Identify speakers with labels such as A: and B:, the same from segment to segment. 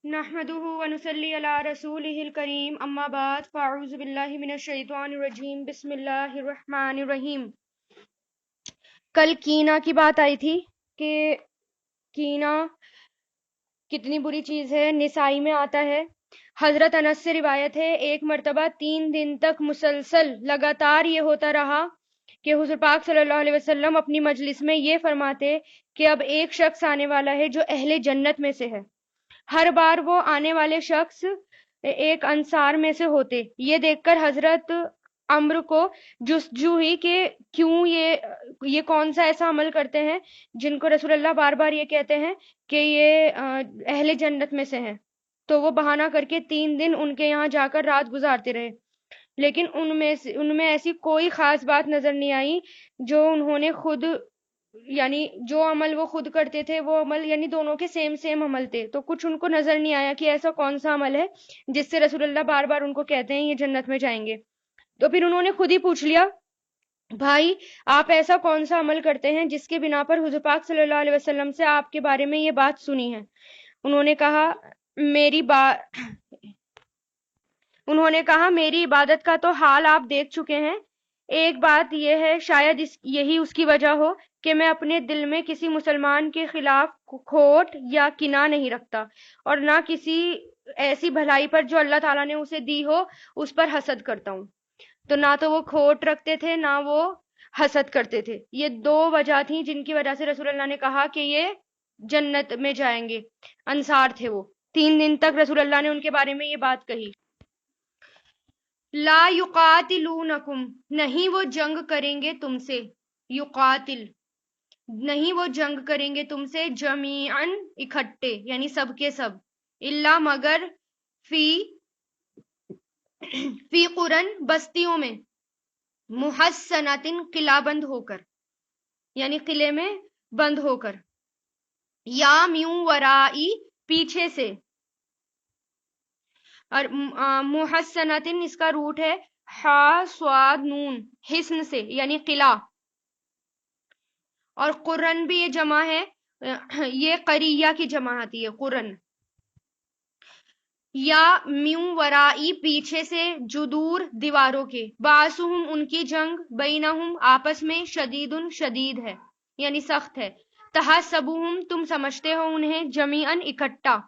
A: نحمده ونصلي على رسوله الكريم اما بعد فاعوذ باللہ من الشیطان الرجیم بسم اللہ الرحمن الرحیم۔ کل کینہ کی بات آئی تھی کہ کینہ کتنی بری چیز ہے، نسائی میں آتا ہے۔ حضرت انس سے روایت ہے، ایک مرتبہ 3 دن تک مسلسل لگاتار یہ ہوتا رہا کہ حضور پاک صلی اللہ علیہ وسلم اپنی مجلس میں یہ فرماتے کہ اب ایک شخص آنے والا ہے جو اہل جنت میں سے ہے۔ ہر بار وہ آنے والے شخص ایک انصار میں سے ہوتے۔ یہ دیکھ کر حضرت عمرو کو جستجو ہوئی کہ کیوں یہ کون سا ایسا عمل کرتے ہیں جن کو رسول اللہ بار بار یہ کہتے ہیں کہ یہ اہل جنت میں سے ہیں۔ تو وہ بہانہ کر کے 3 دن ان کے یہاں جا کر رات گزارتے رہے، لیکن ان میں ایسی کوئی خاص بات نظر نہیں آئی جو انہوں نے خود، یعنی جو عمل وہ خود کرتے تھے وہ عمل، یعنی دونوں کے سیم عمل تھے۔ تو کچھ ان کو نظر نہیں آیا کہ ایسا کون سا عمل ہے جس سے رسول اللہ بار بار ان کو کہتے ہیں یہ جنت میں جائیں گے۔ تو پھر انہوں نے خود ہی پوچھ لیا، بھائی آپ ایسا کون سا عمل کرتے ہیں جس کے بنا پر حضور پاک صلی اللہ علیہ وسلم سے آپ کے بارے میں یہ بات سنی ہے؟ انہوں نے کہا میری عبادت کا تو حال آپ دیکھ چکے ہیں۔ ایک بات یہ ہے، شاید یہی اس کی وجہ ہو کہ میں اپنے دل میں کسی مسلمان کے خلاف کھوٹ یا کینہ نہیں رکھتا، اور نہ کسی ایسی بھلائی پر جو اللہ تعالیٰ نے اسے دی ہو اس پر حسد کرتا ہوں۔ تو نہ تو وہ کھوٹ رکھتے تھے نہ وہ حسد کرتے تھے۔ یہ 2 وجہ تھیں جن کی وجہ سے رسول اللہ نے کہا کہ یہ جنت میں جائیں گے۔ انصار تھے وہ۔ 3 دن تک رسول اللہ نے ان کے بارے میں یہ بات کہی۔ لا یقاتلونکم، نہیں وہ جنگ کریں گے تم سے، یقاتل نہیں وہ جنگ کریں گے تم سے، جمیعاً اکٹھے یعنی سب کے سب، الا مگر فی قرن بستیوں میں، محصنۃ قلعہ بند ہو کر، یعنی قلعے میں بند ہو کر، یا میوں ورائی پیچھے سے، اور محصنۃ اس کا روٹ ہے ہا صاد نون، حصن سے یعنی قلعہ، اور قرن بھی یہ جمع ہے، یہ قریہ کی جمع آتی ہے قرن، یا میوں ورائی پیچھے سے، جدور دیواروں کے، باسہم ان کی جنگ، بینہم آپس میں، شدیدن شدید ہے یعنی سخت ہے، تحسبہم تم سمجھتے ہو انہیں، جمیعاً اکٹھا،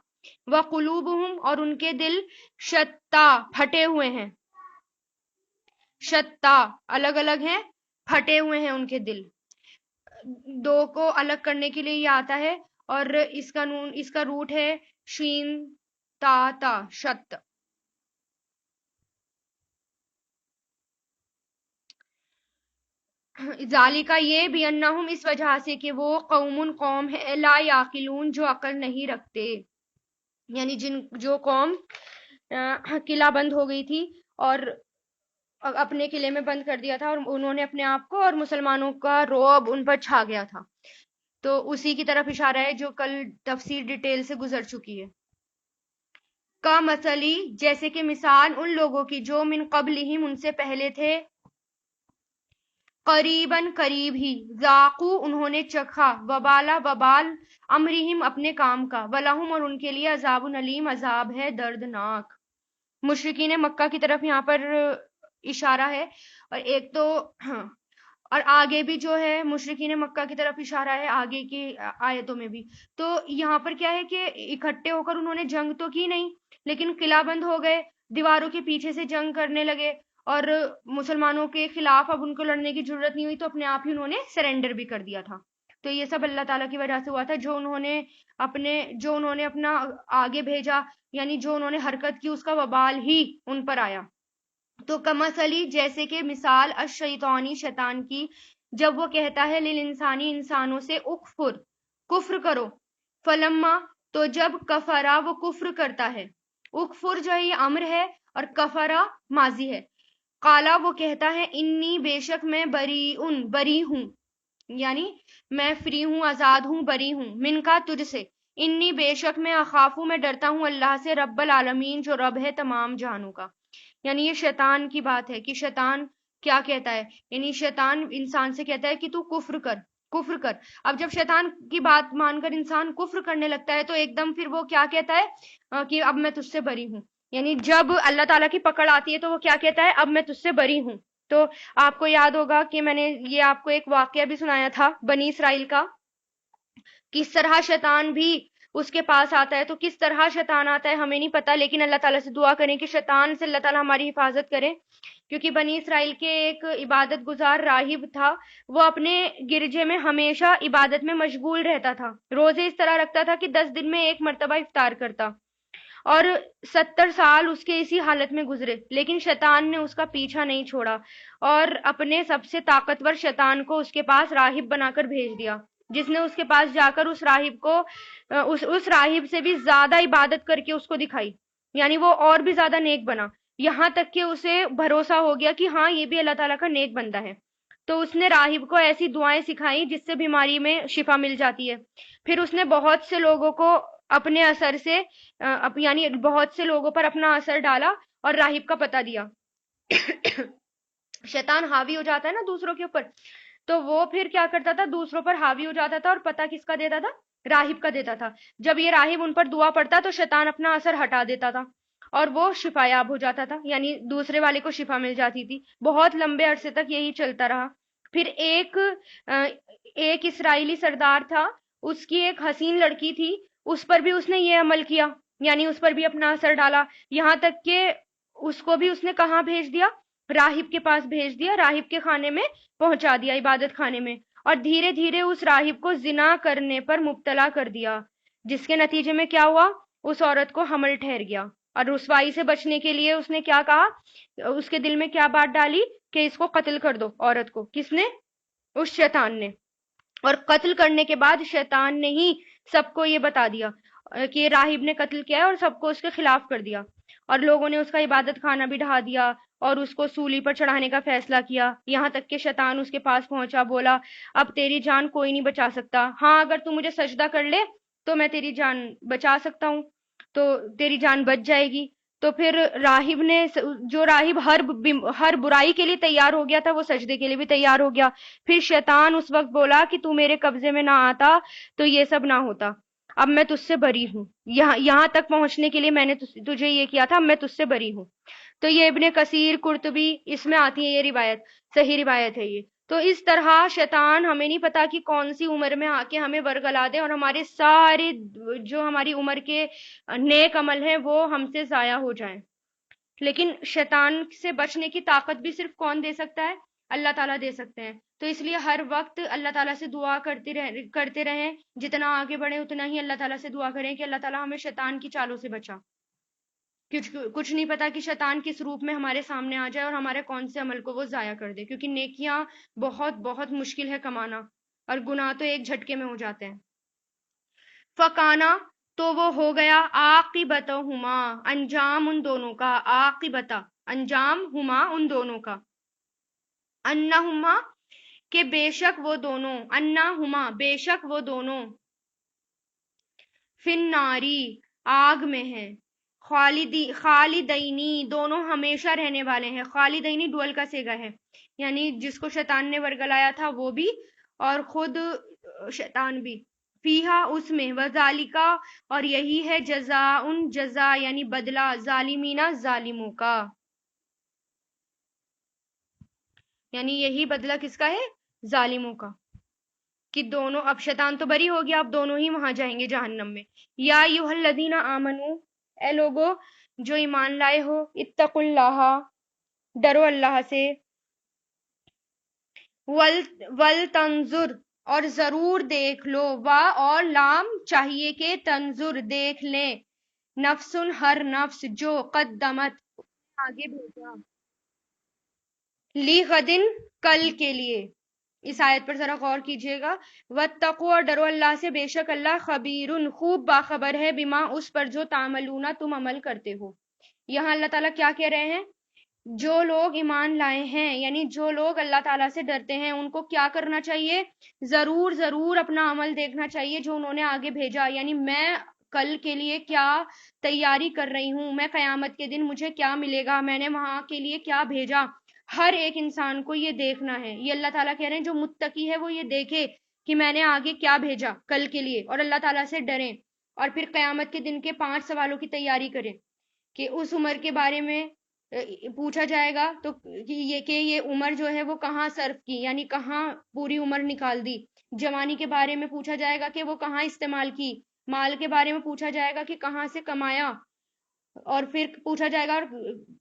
A: وقلوبہم اور ان کے دل، شتا پھٹے ہوئے ہیں، شتا الگ الگ ہیں، پھٹے ہوئے ہیں ان کے دل۔ 2 کو الگ کرنے کے لیے یہ آتا ہے، اور اس کا روٹ ہے شین تا شت۔ ذالکہ یہ، بینہم اس وجہ سے کہ وہ، قوم ہے، لا یعقلون جو عقل نہیں رکھتے، یعنی جو قوم قلعہ بند ہو گئی تھی اور اپنے قلعے میں بند کر دیا تھا، اور انہوں نے اپنے آپ کو، اور مسلمانوں کا رعب ان پر چھا گیا تھا۔ تو اسی کی طرف اشارہ ہے جو کل تفسیر ڈیٹیل سے گزر چکی ہے۔ کا مثلی جیسے کہ مثال ان لوگوں کی جو من قبلہم ان سے پہلے تھے، قریباً قریب ہی، ذاقو انہوں نے چکھا، وبال امرہم اپنے کام کا، ولہم اور ان کے لیے عذاب علیم عذاب ہے دردناک۔ مشرکین مکہ کی طرف یہاں پر اشارہ ہے، اور ایک تو اور آگے بھی جو ہے مشرکین مکہ کی طرف اشارہ ہے آگے کی آیتوں میں بھی۔ تو یہاں پر کیا ہے کہ اکٹھے ہو کر انہوں نے جنگ تو کی نہیں، لیکن قلعہ بند ہو گئے، دیواروں کے پیچھے سے جنگ کرنے لگے، اور مسلمانوں کے خلاف اب ان کو لڑنے کی ضرورت نہیں ہوئی تو اپنے آپ ہی انہوں نے سرنڈر بھی کر دیا تھا۔ تو یہ سب اللہ تعالیٰ کی وجہ سے ہوا تھا، جو انہوں نے اپنا آگے بھیجا، یعنی جو انہوں نے حرکت کی اس کا وبال ہی ان پر آیا۔ تو کمثلی جیسے کہ مثال الشیطانی شیطان کی، جب وہ کہتا ہے للانسانی انسانوں سے، اکفر کفر کرو، فلما تو جب کفرا وہ کفر کرتا ہے، اکفر جو ہے یہ امر ہے اور کفرا ماضی ہے، قالا وہ کہتا ہے انی بے شک میں بری ہوں، یعنی میں فری ہوں، آزاد ہوں، بری ہوں، من کا تجھ سے، انی بے شک میں اخافوں میں ڈرتا ہوں اللہ سے، رب العالمین جو رب ہے تمام جہانوں کا۔ یعنی یہ شیطان کی بات ہے کہ شیطان کیا کہتا ہے، یعنی شیطان انسان سے کہتا ہے کہ تو کفر کر، کفر کر. اب جب شیطان کی بات مان کر انسان کفر کرنے لگتا ہے تو ایک دم پھر وہ کیا کہتا ہے کہ اب میں تجھ سے بری ہوں. یعنی جب اللہ تعالیٰ کی پکڑ آتی ہے تو وہ کیا کہتا ہے؟ اب میں تجھ سے بری ہوں. تو آپ کو یاد ہوگا کہ میں نے یہ آپ کو ایک واقعہ بھی سنایا تھا بنی اسرائیل کا، کس طرح شیطان بھی اس کے پاس آتا ہے. تو کس طرح شیطان آتا ہے ہمیں نہیں پتا، لیکن اللہ تعالیٰ سے دعا کریں کہ شیطان سے اللہ تعالیٰ ہماری حفاظت کرے. کیونکہ بنی اسرائیل کے ایک عبادت گزار راہب تھا، وہ اپنے گرجے میں ہمیشہ عبادت میں مشغول رہتا تھا. روزے اس طرح رکھتا تھا کہ 10 دن میں ایک مرتبہ افطار کرتا، اور 70 سال اس کے اسی حالت میں گزرے. لیکن شیطان نے اس کا پیچھا نہیں چھوڑا اور اپنے سب سے طاقتور شیطان کو اس کے پاس راہب بنا کر بھیج دیا، جس نے اس کے پاس جا کر اس راہب کو اس راہب سے بھی زیادہ عبادت کر کے اس کو دکھائی. یعنی وہ اور بھی زیادہ نیک بنا، یہاں تک کہ اسے بھروسہ ہو گیا کہ ہاں یہ بھی اللہ تعالیٰ کا نیک بندہ ہے. تو اس نے راہب کو ایسی دعائیں سکھائیں جس سے بیماری میں شفا مل جاتی ہے. پھر اس نے بہت سے لوگوں کو اپنے اثر سے یعنی بہت سے لوگوں پر اپنا اثر ڈالا اور راہب کا پتہ دیا. شیطان حاوی ہو جاتا ہے نا دوسروں کے اوپر، تو وہ پھر کیا کرتا تھا؟ دوسروں پر حاوی ہو جاتا تھا اور پتہ کس کا دیتا تھا؟ راہب کا دیتا تھا. جب یہ راہب ان پر دعا پڑتا تو شیطان اپنا اثر ہٹا دیتا تھا اور وہ شفا یاب ہو جاتا تھا، یعنی دوسرے والے کو شفا مل جاتی تھی. بہت لمبے عرصے تک یہی چلتا رہا. پھر ایک اسرائیلی سردار تھا، اس کی ایک حسین لڑکی تھی، اس پر بھی اس نے یہ عمل کیا، یعنی اس پر بھی اپنا اثر ڈالا. یہاں تک کہ اس کو بھی اس نے کہاں بھیج دیا؟ راہب کے پاس بھیج دیا، راہب کے خانے میں پہنچا دیا، عبادت خانے میں. اور دھیرے دھیرے اس راہب کو زنا کرنے پر مبتلا کر دیا، جس کے نتیجے میں کیا ہوا؟ اس عورت کو حمل ٹھہر گیا. اور رسوائی سے بچنے کے لیے اس نے کیا کہا؟ اس کے دل میں کیا بات ڈالی کہ اس کو قتل کر دو عورت کو. کس نے؟ اس شیطان نے. اور قتل کرنے کے بعد شیطان نے ہی سب کو یہ بتا دیا کہ راہب نے قتل کیا ہے، اور سب کو اس کے خلاف کر دیا. اور لوگوں نے اس کا عبادت خانہ بھی ڈھا دیا اور اس کو سولی پر چڑھانے کا فیصلہ کیا. یہاں تک کہ شیطان اس کے پاس پہنچا، بولا اب تیری جان کوئی نہیں بچا سکتا، ہاں اگر تو مجھے سجدہ کر لے تو میں تیری جان بچا سکتا ہوں، تو تیری جان بچ جائے گی. تو پھر راہب نے، جو راہب ہر برائی کے لیے تیار ہو گیا تھا، وہ سجدے کے لیے بھی تیار ہو گیا. پھر شیطان اس وقت بولا کہ تو میرے قبضے میں نہ آتا تو یہ سب نہ ہوتا، اب میں تجھ سے بری ہوں. یہاں تک پہنچنے کے لیے میں نے تجھے یہ کیا تھا، اب میں تجھ سے بری ہوں. تو یہ ابن کثیر، قرطبی، اس میں آتی ہے یہ روایت، صحیح روایت ہے یہ. تو اس طرح شیطان ہمیں نہیں پتا کہ کون سی عمر میں آ کے ہمیں ورگلا دے اور ہمارے سارے جو ہماری عمر کے نیک عمل ہیں وہ ہم سے ضائع ہو جائیں. لیکن شیطان سے بچنے کی طاقت بھی صرف کون دے سکتا ہے؟ اللہ تعالیٰ دے سکتے ہیں. تو اس لیے ہر وقت اللہ تعالیٰ سے دعا کرتے رہیں. جتنا آگے بڑھیں اتنا ہی اللہ تعالیٰ سے دعا کریں کہ اللہ تعالیٰ ہمیں شیطان کی چالوں سے بچا. کچھ نہیں پتا کہ شیطان کس روپ میں ہمارے سامنے آ جائے اور ہمارے کون سے عمل کو وہ ضائع کر دے، کیونکہ نیکیاں بہت بہت مشکل ہے کمانا، اور گناہ تو ایک جھٹکے میں ہو جاتے ہیں. فکانا، تو وہ ہو گیا، عاقبتہما، انجام ان دونوں کا، عاقبتہ انجام، ہما ان دونوں کا، انہما کہ بے شک وہ دونوں، انہما بے شک وہ دونوں، فی الناری آگ میں ہیں، خالدینی دونوں ہمیشہ رہنے والے ہیں. خالدینی ڈول کا صیغہ ہے، یعنی جس کو شیطان نے ورگلایا تھا وہ بھی اور خود شیطان بھی. فیہا اس میں، وذالکا اور یہی ہے، جزا یعنی بدلہ، ظالمینہ ظالموں کا، یعنی یہی بدلہ کس کا ہے؟ ظالموں کا. کہ دونوں، اب شیطان تو بری ہو گیا، اب دونوں ہی وہاں جائیں گے جہنم میں. یا ایھا الذین آمنو، اے لوگو جو ایمان لائے ہو، اتقوا اللہ ڈرو اللہ سے، ولتنظر اور ضرور دیکھ لو، اور لام چاہیے کہ تنظر دیکھ لیں، نفس ہر نفس جو قدمت آگے بھیجا، لی غدن کل کے لیے. اس آیت پر ذرا غور کیجئے گا. واتقوا اور ڈرو اللہ سے، بے شک اللہ خبیر خوب باخبر ہے، بما اس پر جو تعملون تم عمل کرتے ہو. یہاں اللہ تعالیٰ کیا کہہ رہے ہیں؟ جو لوگ ایمان لائے ہیں، یعنی جو لوگ اللہ تعالیٰ سے ڈرتے ہیں، ان کو کیا کرنا چاہیے؟ ضرور ضرور اپنا عمل دیکھنا چاہیے جو انہوں نے آگے بھیجا. یعنی میں کل کے لیے کیا تیاری کر رہی ہوں، میں قیامت کے دن مجھے کیا ملے گا، میں نے وہاں کے لیے کیا بھیجا. ہر ایک انسان کو یہ دیکھنا ہے. یہ اللہ تعالیٰ کہہ رہے ہیں جو متقی ہے وہ یہ دیکھے کہ میں نے آگے کیا بھیجا کل کے لیے، اور اللہ تعالیٰ سے ڈریں، اور پھر قیامت کے دن کے 5 سوالوں کی تیاری کریں کہ اس عمر کے بارے میں پوچھا جائے گا تو یہ عمر جو ہے وہ کہاں صرف کی، یعنی کہاں پوری عمر نکال دی. جوانی کے بارے میں پوچھا جائے گا کہ وہ کہاں استعمال کی. مال کے بارے میں پوچھا جائے گا کہ کہاں سے کمایا، اور پھر پوچھا جائے گا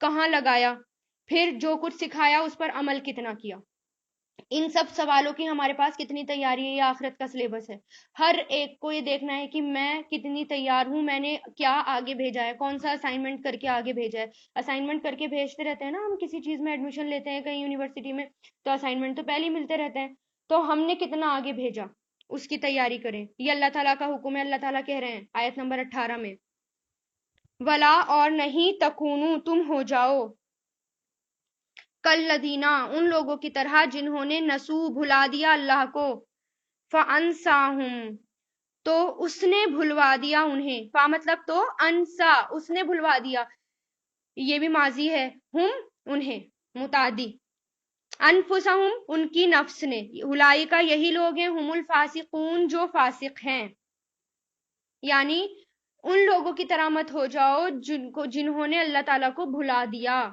A: کہاں لگایا، پھر جو کچھ سکھایا اس پر عمل کتنا کیا. ان سب سوالوں کی ہمارے پاس کتنی تیاری ہے، یہ آخرت کا سلیبس ہے. ہر ایک کو یہ دیکھنا ہے کہ میں کتنی تیار ہوں، میں نے کیا آگے بھیجا ہے، کون سا اسائنمنٹ کر کے آگے بھیجا ہے. اسائنمنٹ کر کے بھیجتے رہتے ہیں نا ہم، کسی چیز میں ایڈمیشن لیتے ہیں کہیں یونیورسٹی میں، تو اسائنمنٹ تو پہلے ہی ملتے رہتے ہیں. تو ہم نے کتنا آگے بھیجا اس کی تیاری کریں. یہ اللہ تعالیٰ کا حکم ہے. اللہ تعالیٰ کہہ رہے ہیں آیت نمبر 18 میں، ولا اور نہیں تکونو تم ہو جاؤ، کالذین ان لوگوں کی طرح جنہوں نے نسو بھلا دیا اللہ کو، فانساہم تو اس نے بھلوا دیا انہیں. فا مطلب تو، انسا اس نے بھلوا دیا، یہ بھی ماضی ہے، ہم انہیں متعدی، انفسہم ان کی نفس نے، اولئک یہی لوگ ہیں، ہم الفاسقون جو فاسق ہیں. یعنی ان لوگوں کی طرح مت ہو جاؤ جنہوں نے اللہ تعالیٰ کو بھلا دیا،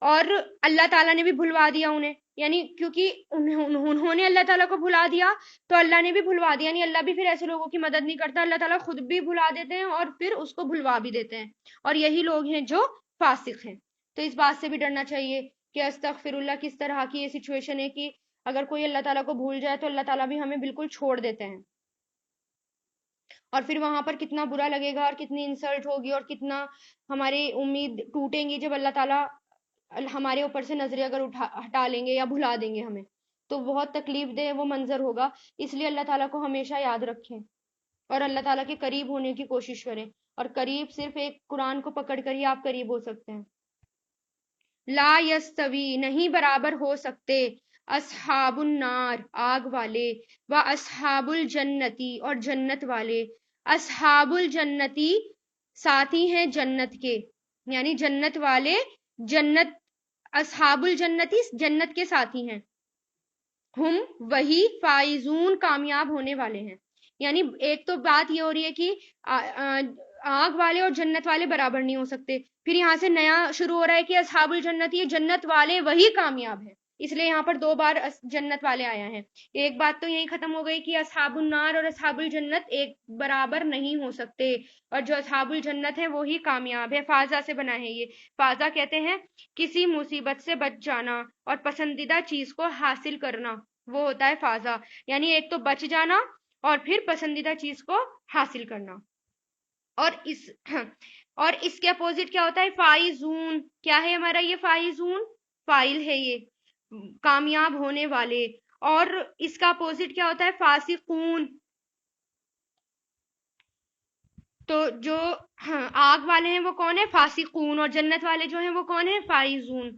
A: اور اللہ تعالیٰ نے بھی بھلوا دیا انہیں. یعنی کیونکہ انہوں نے اللہ تعالیٰ کو بھلا دیا تو اللہ نے بھی بھلوا دیا. یعنی اللہ بھی پھر ایسے لوگوں کی مدد نہیں کرتا، اللہ تعالیٰ خود بھی بھلا دیتے ہیں اور پھر اس کو بھلوا بھی دیتے ہیں. اور یہی لوگ ہیں جو فاسق ہیں. تو اس بات سے بھی ڈرنا چاہیے کہ استغفر اللہ کس طرح کی یہ سچویشن ہے کہ اگر کوئی اللہ تعالیٰ کو بھول جائے تو اللہ تعالیٰ بھی ہمیں بالکل چھوڑ دیتے ہیں، اور پھر وہاں پر کتنا برا لگے گا اور کتنی انسلٹ ہوگی اور کتنا ہماری امید ٹوٹیں گی جب اللہ تعالیٰ ہمارے اوپر سے نظریں اگر ہٹا لیں گے یا بھلا دیں گے ہمیں، تو بہت تکلیف دہ وہ منظر ہوگا. اس لیے اللہ تعالیٰ کو ہمیشہ یاد رکھیں اور اللہ تعالیٰ کے قریب ہونے کی کوشش کریں. اور قریب صرف ایک قرآن کو پکڑ کر ہی آپ قریب ہو سکتے ہیں. لا یستوی نہیں برابر ہو سکتے، اصحاب النار آگ والے، و اصحاب الجنتی اور جنت والے. اصحاب الجنتی ساتھی ہیں جنت کے، یعنی جنت والے جنت، اصحاب الجنتی جنت کے ساتھی ہیں، ہم وہی فائزون کامیاب ہونے والے ہیں. یعنی ایک تو بات یہ ہو رہی ہے کہ آگ والے اور جنت والے برابر نہیں ہو سکتے، پھر یہاں سے نیا شروع ہو رہا ہے کہ اصحاب الجنت، یہ جنت والے وہی کامیاب ہیں. اس لیے یہاں پر 2 بار جنت والے آیا ہیں. ایک بات تو یہی ختم ہو گئی کہ اصحاب النار اور اصحاب الجنت ایک برابر نہیں ہو سکتے، اور جو اصحاب الجنت ہے وہی کامیاب ہے. فازہ سے بنا ہے یہ. فازہ کہتے ہیں کسی مصیبت سے بچ جانا اور پسندیدہ چیز کو حاصل کرنا، وہ ہوتا ہے فازہ. یعنی ایک تو بچ جانا اور پھر پسندیدہ چیز کو حاصل کرنا. اور اس کے اپوزٹ کیا ہوتا ہے؟ فائزون. کیا ہے ہمارا یہ فائزون؟ فائل ہے یہ، کامیاب ہونے والے. اور اس کا اپوزٹ کیا ہوتا ہے؟ فاسقون. تو جو آگ والے ہیں وہ کون ہے؟ فاسقون. اور جنت والے جو ہیں وہ کون ہیں؟ فائزون.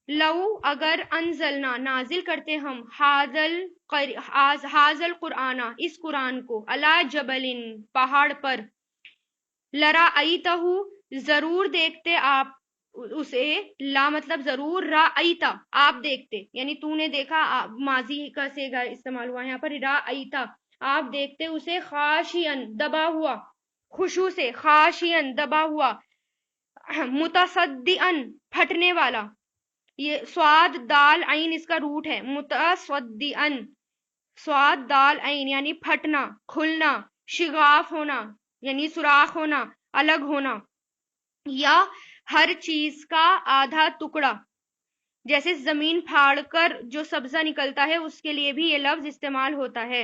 A: لو اگر انزلنا نازل کرتے ہم حاضل قرآن اس قرآن کو، علی جبل پہاڑ پر، لرأیتہ ضرور دیکھتے آپ اسے، لا مطلب ضرور، رأیتا آپ دیکھتے، یعنی تو نے دیکھا، ماضی کا صیغہ استعمال ہوا یہاں پر، رأیتا آپ دیکھتے اسے، خاشعن دبا ہوا، خشوع سے، خاشعن دبا ہوا، متصدعن پھٹنے والا. یہ سواد دال عین اس کا روٹ ہے، متصدعن، سواد دال عین یعنی پھٹنا، کھلنا، شگاف ہونا یعنی سوراخ ہونا، الگ ہونا، یا ہر چیز کا آدھا ٹکڑا. جیسے زمین پھاڑ کر جو سبزہ نکلتا ہے اس کے لیے بھی یہ لفظ استعمال ہوتا ہے،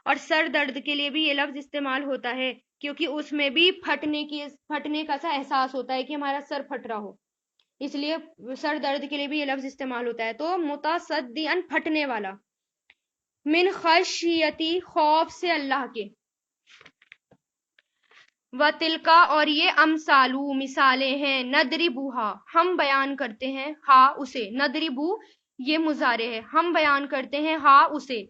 A: اور سر درد کے لیے بھی یہ لفظ استعمال ہوتا ہے، کیونکہ اس میں بھی پھٹنے کا سا احساس ہوتا ہے کہ ہمارا سر پھٹ رہا ہو، اس لیے سر درد کے لیے بھی یہ لفظ استعمال ہوتا ہے. تو متصدعن پھٹنے والا، من خشیتی خوف سے اللہ کے، وَتِلْکَ اور یہ امثالو مثالیں ہیں، ندربوہا ہم بیان کرتے ہیں، ہا اسے، ندربو یہ مضارع ہے، ہم بیان کرتے ہیں ہا اسے،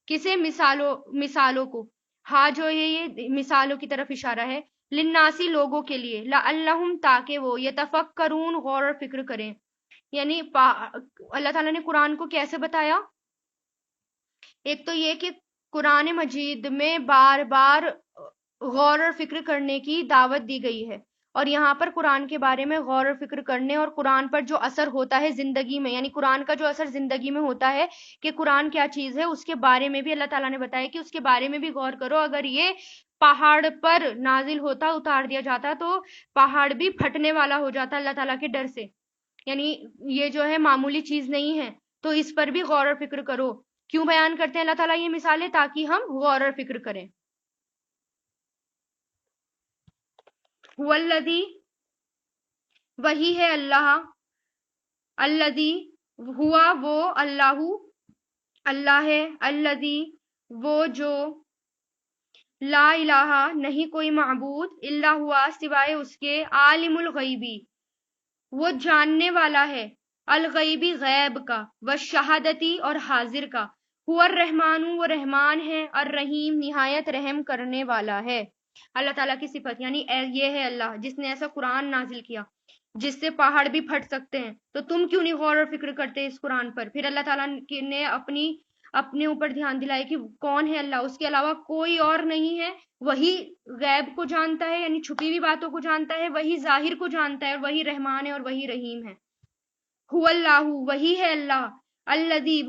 A: کسے؟ مثالوں کو. ہا جو ہے یہ مثالوں کی طرف اشارہ ہے، للناسی لوگوں کے لیے، لعلہم تاکہ وہ، یتفکرون غور اور فکر کریں. یعنی اللہ تعالیٰ نے قرآن کو کیسے بتایا؟ ایک تو یہ کہ قرآن مجید میں بار بار غور اور فکر کرنے کی دعوت دی گئی ہے، اور یہاں پر قرآن کے بارے میں غور اور فکر کرنے اور قرآن پر جو اثر ہوتا ہے زندگی میں، یعنی قرآن کا جو اثر زندگی میں ہوتا ہے کہ قرآن کیا چیز ہے، اس کے بارے میں بھی اللہ تعالیٰ نے بتایا کہ اس کے بارے میں بھی غور کرو. اگر یہ پہاڑ پر نازل ہوتا، اتار دیا جاتا، تو پہاڑ بھی پھٹنے والا ہو جاتا اللہ تعالیٰ کے ڈر سے. یعنی یہ جو ہے معمولی چیز نہیں ہے، تو اس پر بھی غور اور فکر کرو. کیوں بیان کرتے ہیں اللہ تعالیٰ یہ مثالیں؟ تاکہ ہم غور اور فکر کریں. والذی، وہی ہے اللہ، الذی، ہوا وہ، اللہ، اللہ ہے، الذی، وہ جو، لا الہ، نہیں کوئی معبود، الا ہوا، سوائے اس کے، عالم الغیبی، وہ جاننے والا ہے، الغیبی، غیب کا، والشہادتی، اور حاضر کا، ہوا الرحمن، وہ رحمان ہے، الرحیم، نہایت رحم کرنے والا ہے. اللہ تعالیٰ کی صفت، یعنی یہ ہے اللہ جس نے ایسا قرآن نازل کیا جس سے پہاڑ بھی پھٹ سکتے ہیں. تو تم کیوں نہیں غور اور فکر کرتے اس قرآن پر؟ پھر اللہ تعالیٰ نے اپنے اوپر دھیان دلائے کہ کون ہے اللہ، اس کے علاوہ کوئی اور نہیں ہے. وہی غیب کو جانتا ہے، یعنی چھپی ہوئی باتوں کو جانتا ہے، وہی ظاہر کو جانتا ہے، اور وہی رحمان ہے اور وہی رحیم ہے. هو اللہ، وہی ہے اللہ، الذی،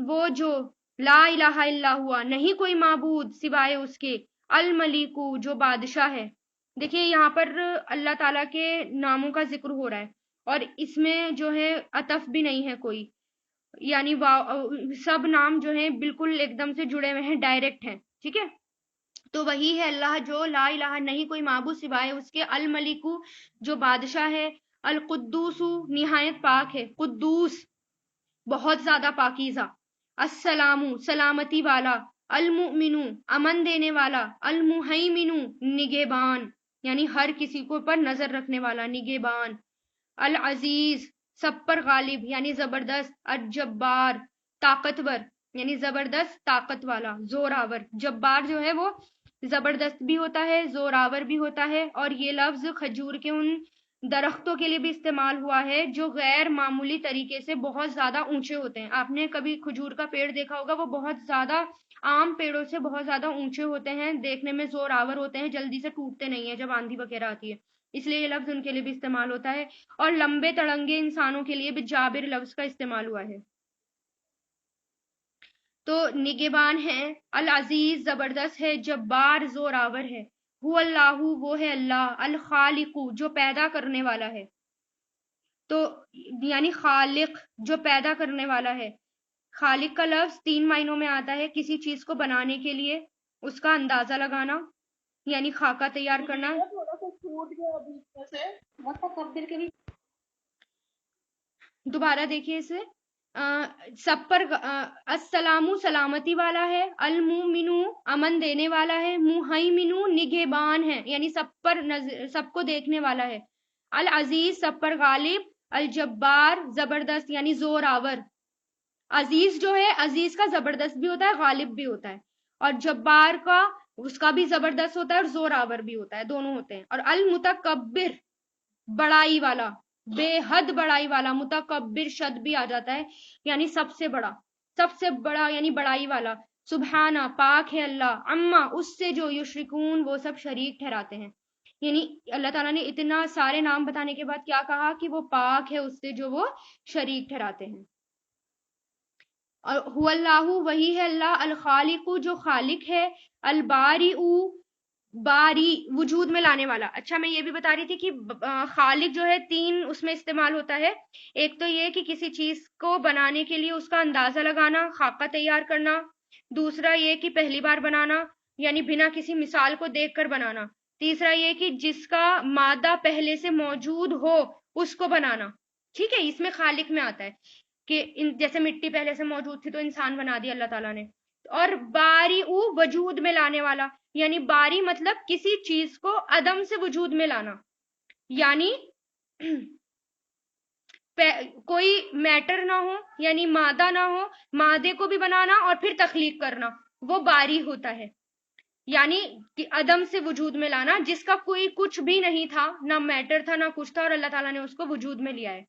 A: وہ جو، لا الہ الا ہوا، نہیں کوئی معبود سوائے اس کے، الملیک، جو بادشاہ ہے. دیکھیے یہاں پر اللہ تعالیٰ کے ناموں کا ذکر ہو رہا ہے، اور اس میں جو ہے عطف بھی نہیں ہے کوئی، یعنی سب نام جو ہیں بالکل ایک دم سے جڑے ہوئے ہیں، ڈائریکٹ ہیں. ٹھیک ہے، تو وہی ہے اللہ جو لا الہ، نہیں کوئی معبود سوائے اس کے، الملک، جو بادشاہ ہے، القدوس، نہایت پاک ہے، قدوس، بہت زیادہ پاکیزہ، السلام، سلامتی والا، المؤمن، امن دینے والا، المہیمن، نگہبان، یعنی ہر کسی کو پر نظر رکھنے والا، نگہبان، العزیز، سب پر غالب یعنی زبردست، الجبار، طاقتور یعنی زبردست طاقت والا، زوراور. جبار جو ہے وہ زبردست بھی ہوتا ہے، زوراور بھی ہوتا ہے. اور یہ لفظ کھجور کے ان درختوں کے لیے بھی استعمال ہوا ہے جو غیر معمولی طریقے سے بہت زیادہ اونچے ہوتے ہیں. آپ نے کبھی کھجور کا پیڑ دیکھا ہوگا، وہ بہت زیادہ عام پیڑوں سے بہت زیادہ اونچے ہوتے ہیں، دیکھنے میں زوراور ہوتے ہیں، جلدی سے ٹوٹتے نہیں ہیں جب آندھی وغیرہ آتی ہے، اس لیے یہ لفظ ان کے لیے بھی استعمال ہوتا ہے. اور لمبے تڑنگے انسانوں کے لیے بھی جابر لفظ کا استعمال ہوا ہے. تو نگہبان ہے، العزیز زبردست ہے، جبار زوراور ہے، هو اللہ، وہ ہے اللہ، الخالق، جو پیدا کرنے والا ہے. تو یعنی خالق، جو پیدا کرنے والا ہے. خالق کا لفظ 3 معنوں میں آتا ہے: کسی چیز کو بنانے کے لیے، اس کا اندازہ لگانا یعنی خاکہ تیار کرنا. دوبارہ دیکھیے اسے، سب پر السلام، سلامتی والا ہے، المؤمن، امن دینے والا ہے، مہیمن، نگہبان ہے یعنی سب پر سب کو دیکھنے والا ہے، العزیز، سب پر غالب، الجبار، زبردست یعنی زور آور. عزیز جو ہے، عزیز کا زبردست بھی ہوتا ہے، غالب بھی ہوتا ہے، اور جبار کا اس کا بھی زبردست ہوتا ہے اور زور آور بھی ہوتا ہے، دونوں ہوتے ہیں. اور المتکبر، بڑائی والا، بے حد بڑائی والا، متکبر شد بھی آ جاتا ہے یعنی سب سے بڑا یعنی بڑائی والا. سبحانہ، پاک ہے اللہ، اما، اس سے جو، یشرکون، وہ سب شریک ٹھہراتے ہیں. یعنی اللہ تعالیٰ نے اتنا سارے نام بتانے کے بعد کیا کہا کہ وہ پاک ہے اس سے جو وہ شریک ٹھہراتے ہیں. اور هو اللہ، وہی ہے اللہ، الخالق، جو خالق ہے، الباری، باری، وجود میں لانے والا. اچھا میں یہ بھی بتا رہی تھی کہ خالق جو ہے 3 اس میں استعمال ہوتا ہے. ایک تو یہ کہ کسی چیز کو بنانے کے لیے اس کا اندازہ لگانا، خاکہ تیار کرنا. دوسرا یہ کہ پہلی بار بنانا یعنی بنا کسی مثال کو دیکھ کر بنانا. تیسرا یہ کہ جس کا مادہ پہلے سے موجود ہو اس کو بنانا. ٹھیک ہے، اس میں خالق میں آتا ہے کہ جیسے مٹی پہلے سے موجود تھی تو انسان بنا دیا اللہ تعالیٰ نے. اور باری، وجود میں لانے والا، یعنی باری مطلب کسی چیز کو عدم سے وجود میں لانا، یعنی کوئی میٹر نہ ہو یعنی مادہ نہ ہو، مادے کو بھی بنانا اور پھر تخلیق کرنا، وہ باری ہوتا ہے. یعنی کہ عدم سے وجود میں لانا، جس کا کوئی کچھ بھی نہیں تھا، نہ میٹر تھا نہ کچھ تھا، اور اللہ تعالیٰ نے اس کو وجود میں لیا ہے.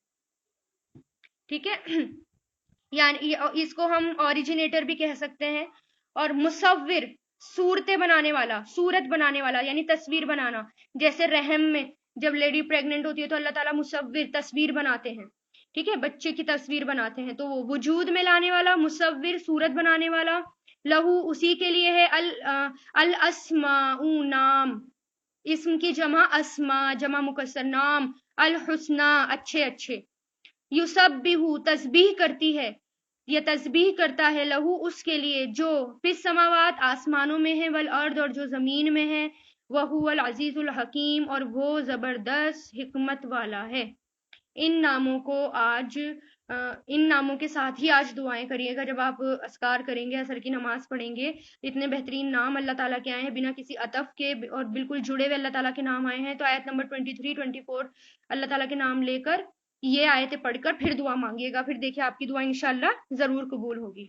A: ٹھیک ہے. یعنی اس کو ہم اوریجنیٹر بھی کہہ سکتے ہیں. اور مصور صورتیں بنانے والا، صورت بنانے والا یعنی تصویر بنانا. جیسے رحم میں جب لیڈی پریگننٹ ہوتی ہے تو اللہ تعالیٰ مصور تصویر بناتے ہیں، ٹھیک ہے، بچے کی تصویر بناتے ہیں. تو وہ وجود میں لانے والا، مصور صورت بنانے والا. لہو اسی کے لیے ہے الاسماء نام، اسم کی جمع اسماء، جمع مکسر نام، الحسنى اچھے اچھے. یسبح تسبیح کرتی ہے، یہ تسبیح کرتا ہے، لہو اس کے لیے، جو فی السماوات آسمانوں میں ہے، والارض اور جو زمین میں ہے، وہو العزیز الحکیم اور وہ زبردست حکمت والا ہے. ان ناموں کو آج ان ناموں کے ساتھ ہی آج دعائیں کریے گا. جب آپ اذکار کریں گے، عصر کی نماز پڑھیں گے، اتنے بہترین نام اللہ تعالیٰ کے آئے ہیں بنا کسی عطف کے اور بالکل جڑے ہوئے اللہ تعالیٰ کے نام آئے ہیں. تو آیت نمبر 23 24 اللہ تعالیٰ کے نام لے کر یہ آیتیں پڑھ کر پھر دعا مانگیے گا. پھر دیکھیں آپ کی دعا انشاءاللہ ضرور قبول ہوگی.